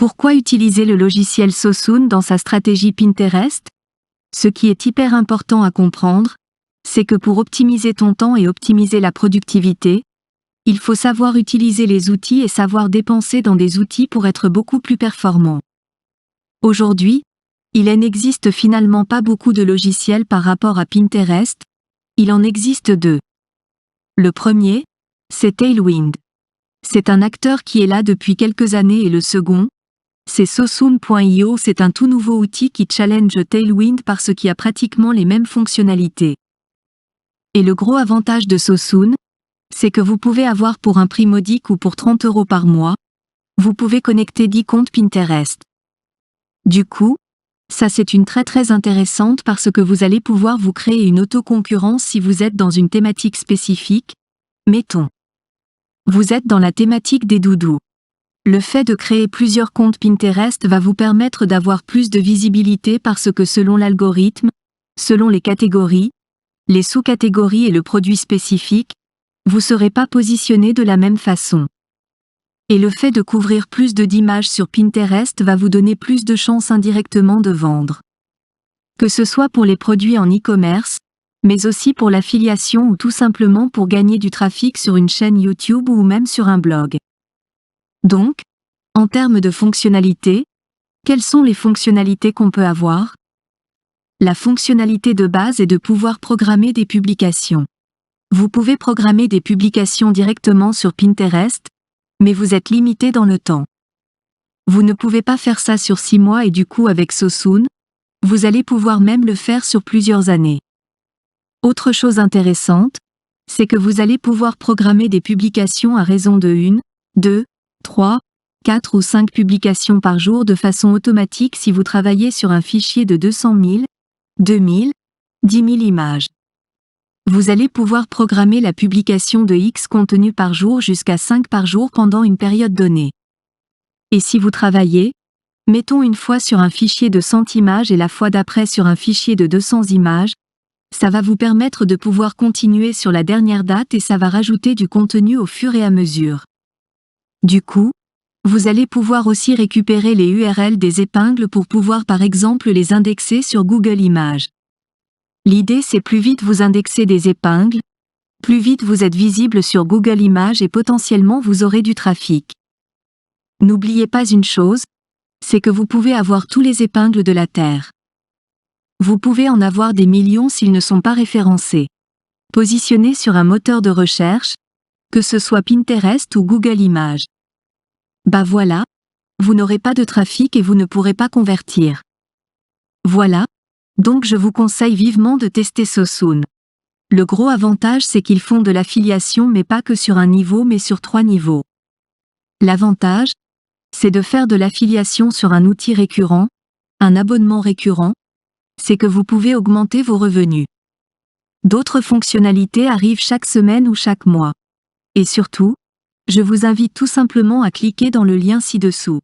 Pourquoi utiliser le logiciel Sosoon dans sa stratégie Pinterest? Ce qui est hyper important à comprendre, c'est que pour optimiser ton temps et optimiser la productivité, il faut savoir utiliser les outils et savoir dépenser dans des outils pour être beaucoup plus performant. Aujourd'hui, il n'existe finalement pas beaucoup de logiciels par rapport à Pinterest, il en existe deux. Le premier, c'est Tailwind. C'est un acteur qui est là depuis quelques années et le second, c'est Sosoon.io, c'est un tout nouveau outil qui challenge Tailwind parce qu'il a pratiquement les mêmes fonctionnalités. Et le gros avantage de Sosoon, c'est que vous pouvez avoir pour un prix modique ou pour 30 € par mois, vous pouvez connecter 10 comptes Pinterest. Du coup, ça c'est une très intéressante parce que vous allez pouvoir vous créer une autoconcurrence si vous êtes dans une thématique spécifique, mettons. Vous êtes dans la thématique des doudous. Le fait de créer plusieurs comptes Pinterest va vous permettre d'avoir plus de visibilité parce que selon l'algorithme, selon les catégories, les sous-catégories et le produit spécifique, vous ne serez pas positionné de la même façon. Et le fait de couvrir plus d'images sur Pinterest va vous donner plus de chances indirectement de vendre. Que ce soit pour les produits en e-commerce, mais aussi pour l'affiliation ou tout simplement pour gagner du trafic sur une chaîne YouTube ou même sur un blog. Donc, en termes de fonctionnalités, quelles sont les fonctionnalités qu'on peut avoir? La fonctionnalité de base est de pouvoir programmer des publications. Vous pouvez programmer des publications directement sur Pinterest, mais vous êtes limité dans le temps. Vous ne pouvez pas faire ça sur 6 mois et du coup avec Sosoon, vous allez pouvoir même le faire sur plusieurs années. Autre chose intéressante, c'est que vous allez pouvoir programmer des publications à raison de 1, 2, 3, 4 ou 5 publications par jour de façon automatique si vous travaillez sur un fichier de 200 000, 2000, 10 000 images. Vous allez pouvoir programmer la publication de X contenus par jour jusqu'à 5 par jour pendant une période donnée. Et si vous travaillez, mettons une fois sur un fichier de 100 images et la fois d'après sur un fichier de 200 images, ça va vous permettre de pouvoir continuer sur la dernière date et ça va rajouter du contenu au fur et à mesure. Du coup, vous allez pouvoir aussi récupérer les URL des épingles pour pouvoir par exemple les indexer sur Google Images. L'idée c'est plus vite vous indexez des épingles, plus vite vous êtes visible sur Google Images et potentiellement vous aurez du trafic. N'oubliez pas une chose, c'est que vous pouvez avoir tous les épingles de la Terre. Vous pouvez en avoir des millions s'ils ne sont pas référencés. Positionnés sur un moteur de recherche, que ce soit Pinterest ou Google Images. Bah voilà, vous n'aurez pas de trafic et vous ne pourrez pas convertir. Voilà, donc je vous conseille vivement de tester Sosoon. Le gros avantage c'est qu'ils font de l'affiliation mais pas que sur un niveau mais sur 3 niveaux. L'avantage, c'est de faire de l'affiliation sur un outil récurrent, un abonnement récurrent, c'est que vous pouvez augmenter vos revenus. D'autres fonctionnalités arrivent chaque semaine ou chaque mois. Et surtout, je vous invite tout simplement à cliquer dans le lien ci-dessous.